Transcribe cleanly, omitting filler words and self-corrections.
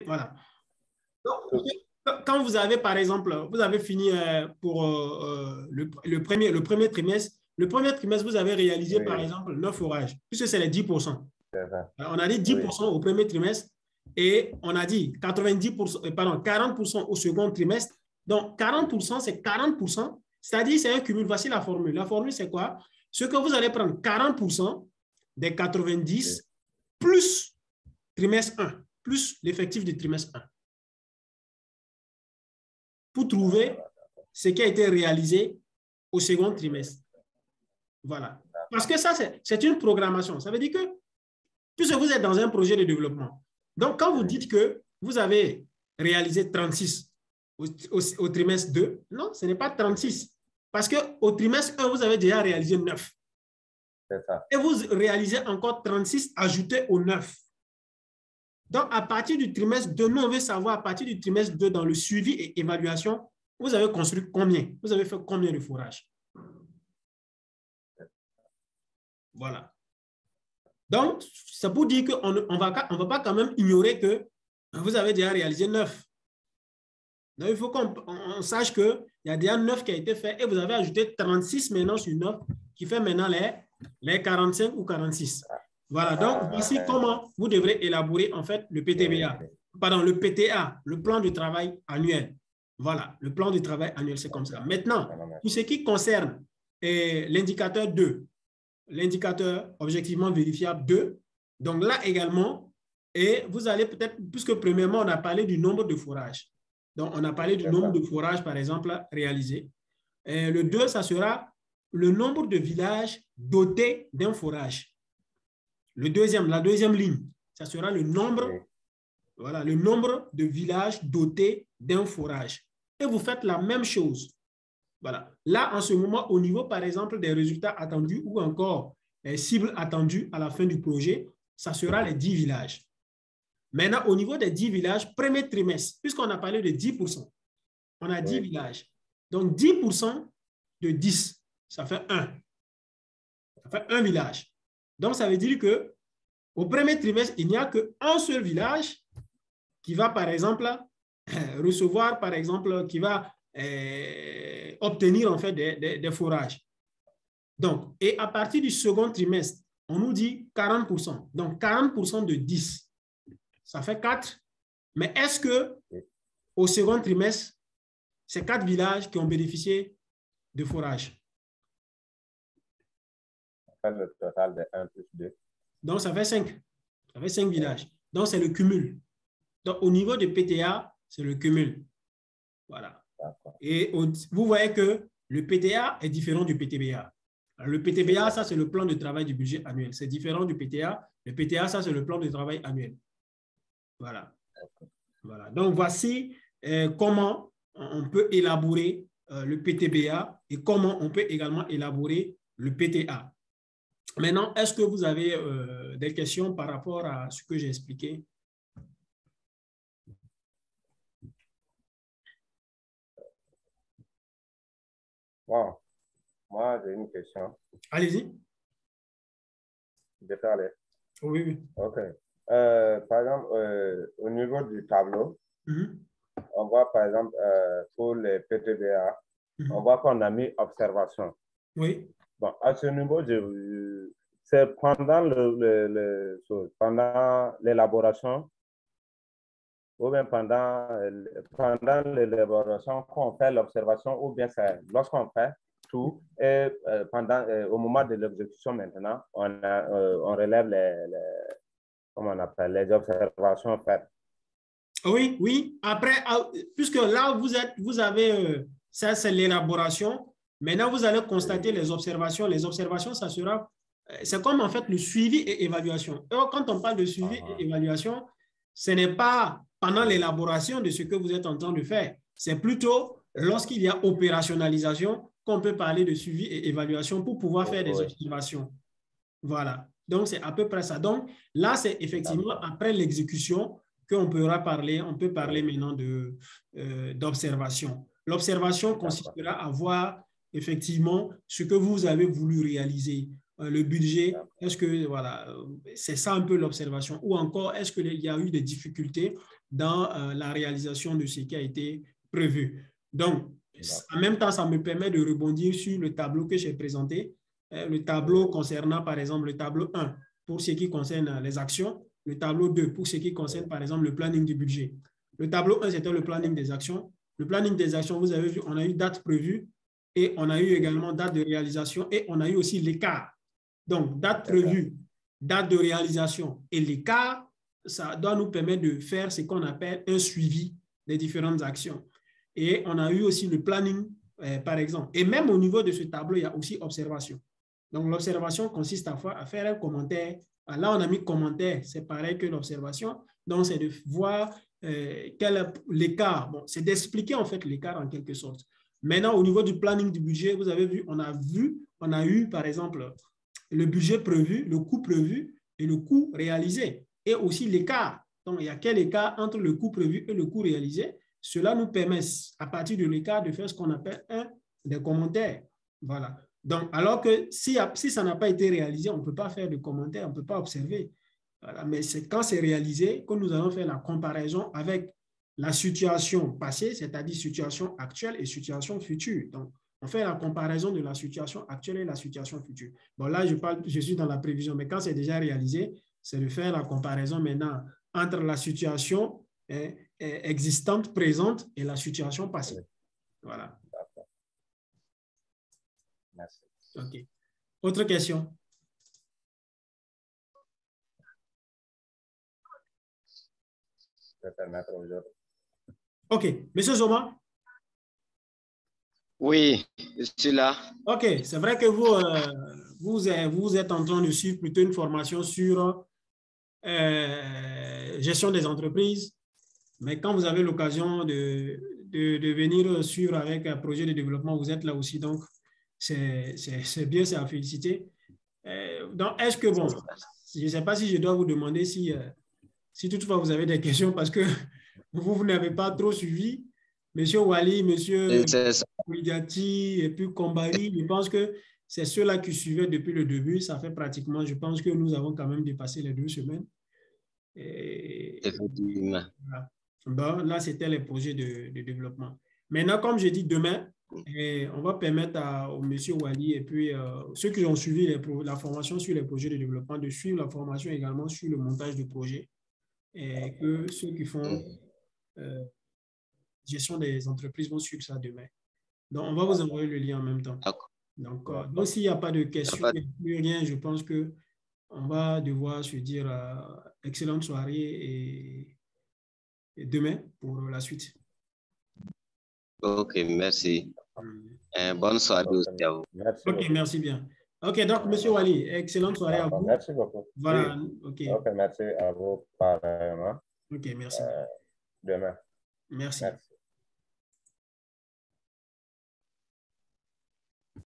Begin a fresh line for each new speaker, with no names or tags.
Voilà. Donc, quand vous avez, par exemple, vous avez fini pour le premier trimestre, le premier trimestre, vous avez réalisé, par exemple, 9 forages, puisque c'est les 10%. On a dit 10% au premier trimestre et on a dit 90%, pardon, 40% au second trimestre. Donc, 40%, c'est 40%, c'est-à-dire c'est un cumul. Voici la formule. La formule, c'est quoi? Ce que vous allez prendre 40% des 90 plus trimestre 1, plus l'effectif du trimestre 1. Pour trouver ce qui a été réalisé au second trimestre. Voilà. Parce que ça, c'est une programmation. Ça veut dire que, puisque vous êtes dans un projet de développement, donc quand vous dites que vous avez réalisé 36 au trimestre 2, non, ce n'est pas 36. Parce qu'au trimestre 1, vous avez déjà réalisé 9.
C'est ça.
Et vous réalisez encore 36 ajouté au 9. Donc, à partir du trimestre 2, nous, on veut savoir, à partir du trimestre 2, dans le suivi et évaluation, vous avez construit combien? Vous avez fait combien de fourrages? Voilà. Donc, c'est pour dire qu'on ne va pas quand même ignorer que vous avez déjà réalisé 9. Donc, il faut qu'on sache qu'il y a déjà 9 qui a été fait et vous avez ajouté 36 maintenant sur 9, qui fait maintenant les 45 ou 46. Voilà, donc voici comment vous devrez élaborer en fait le PTBA. Pardon, le PTA, le plan de travail annuel. Voilà, le plan de travail annuel, c'est comme ça. Maintenant, pour ce qui concerne l'indicateur 2, l'indicateur objectivement vérifiable 2, donc là également, et vous allez peut-être, puisque premièrement, on a parlé du nombre de fourrages. Donc, on a parlé du nombre de fourrages, par exemple, réalisés. Et le 2, ça sera le nombre de villages dotés d'un forage. La deuxième ligne, ça sera le nombre, voilà, le nombre de villages dotés d'un forage. Et vous faites la même chose. Voilà. Là, en ce moment, au niveau, par exemple, des résultats attendus ou encore les cibles attendues à la fin du projet, ça sera les 10 villages. Maintenant, au niveau des 10 villages, premier trimestre, puisqu'on a parlé de 10%, on a 10 villages. Donc, 10% de 10, ça fait 1. Ça fait un village. Donc, ça veut dire qu'au premier trimestre, il n'y a qu'un seul village qui va, par exemple, recevoir, par exemple, qui va obtenir, en fait, des fourrages. Donc, et à partir du second trimestre, on nous dit 40%. Donc, 40% de 10, ça fait 4. Mais est-ce qu'au second trimestre, c'est 4 villages qui ont bénéficié de fourrage?
Ça fait le total de 1 plus 2.
Donc, ça fait 5. Ça fait 5 villages. Donc, c'est le cumul. Donc, au niveau de PTA, c'est le cumul. Voilà. Et vous voyez que le PTA est différent du PTBA. Alors, le PTBA, ça, c'est le plan de travail du budget annuel. C'est différent du PTA. Le PTA, ça, c'est le plan de travail annuel. Voilà. Voilà. Donc, voici comment on peut élaborer le PTBA et comment on peut également élaborer le PTA. Maintenant, est-ce que vous avez des questions par rapport à ce que j'ai expliqué?
Wow. Moi, j'ai une question.
Allez-y.
Je peux aller.
Oui, oui.
OK. Par exemple, au niveau du tableau, on voit par exemple pour les PTBA, on voit qu'on a mis observation.
Oui.
Bon, à ce niveau, c'est pendant l'élaboration ou bien pendant l'élaboration qu'on fait l'observation ou bien c'est lorsqu'on fait tout et au moment de l'exécution maintenant, on relève comment on appelle, les observations faites.
Oui, oui. Après, puisque là, vous avez, ça c'est l'élaboration. Maintenant, vous allez constater les observations. Les observations, ça sera, c'est comme en fait le suivi et évaluation. Et quand on parle de suivi et évaluation, ce n'est pas pendant l'élaboration de ce que vous êtes en train de faire. C'est plutôt lorsqu'il y a opérationnalisation qu'on peut parler de suivi et évaluation pour pouvoir faire des observations. Voilà. Donc, c'est à peu près ça. Donc, là, c'est effectivement après l'exécution qu'on pourra parler, on peut parler maintenant d'observation. L'observation consistera à voir effectivement ce que vous avez voulu réaliser, le budget, est-ce que, voilà, c'est ça un peu l'observation, ou encore, est-ce qu'il y a eu des difficultés dans la réalisation de ce qui a été prévu. Donc, en même temps, ça me permet de rebondir sur le tableau que j'ai présenté, le tableau concernant, par exemple, le tableau 1 pour ce qui concerne les actions, le tableau 2 pour ce qui concerne, par exemple, le planning du budget. Le tableau 1, c'était le planning des actions. Le planning des actions, vous avez vu, on a eu date prévue et on a eu également date de réalisation et on a eu aussi l'écart. Donc, date prévue, date de réalisation et l'écart, ça doit nous permettre de faire ce qu'on appelle un suivi des différentes actions. Et on a eu aussi le planning, par exemple. Et même au niveau de ce tableau, il y a aussi observation. Donc, l'observation consiste à faire un commentaire. Là, on a mis commentaire, c'est pareil que l'observation. Donc, c'est de voir quel est l'écart. Bon, c'est d'expliquer en fait l'écart en quelque sorte. Maintenant, au niveau du planning du budget, vous avez vu, on a eu, par exemple, le budget prévu, le coût prévu et le coût réalisé. Et aussi l'écart. Donc, il y a quel écart entre le coût prévu et le coût réalisé? Cela nous permet, à partir de l'écart, de faire ce qu'on appelle des commentaires. Voilà. Donc, alors que si ça n'a pas été réalisé, on ne peut pas faire de commentaires, on ne peut pas observer. Voilà. Mais c'est quand c'est réalisé que nous allons faire la comparaison avec la situation passée, c'est-à-dire situation actuelle et situation future. Donc, on fait la comparaison de la situation actuelle et la situation future. Bon, là, je suis dans la prévision, mais quand c'est déjà réalisé, c'est de faire la comparaison maintenant entre la situation existante, présente et la situation passée. Voilà.
Merci.
OK. Autre question?
Je vais permettre aux autres.
OK. Monsieur Zoma?
Oui, je suis là.
OK. C'est vrai que vous êtes en train de suivre plutôt une formation sur gestion des entreprises, mais quand vous avez l'occasion de venir suivre avec un projet de développement, vous êtes là aussi. Donc, c'est bien, c'est à féliciter. Donc, est-ce que, bon, je ne sais pas si je dois vous demander si toutefois vous avez des questions parce que vous n'avez pas trop suivi. Monsieur Wali, Monsieur Ouidjati et puis Kombari, je pense que c'est ceux-là qui suivaient depuis le début. Ça fait pratiquement, je pense que nous avons quand même dépassé les 2 semaines.
Effectivement.
Voilà. Bon, là, c'était les projets de développement. Maintenant, comme je dis, demain, on va permettre au monsieur Wali et puis ceux qui ont suivi la formation sur les projets de développement de suivre la formation également sur le montage de projets et que ceux qui font gestion des entreprises vont suivre ça demain. Donc, on va vous envoyer le lien en même temps. Donc s'il n'y a pas de questions, plus rien, je pense qu'on va devoir se dire excellente soirée et demain pour la suite.
OK, merci. Bonne soirée aussi à vous.
Merci
OK,
beaucoup.
merci bien. OK, donc, monsieur Wali, excellente soirée à vous.
Merci beaucoup.
Voilà,
oui. OK, merci à vous pareillement.
OK, merci.
Demain.
Merci.
Merci.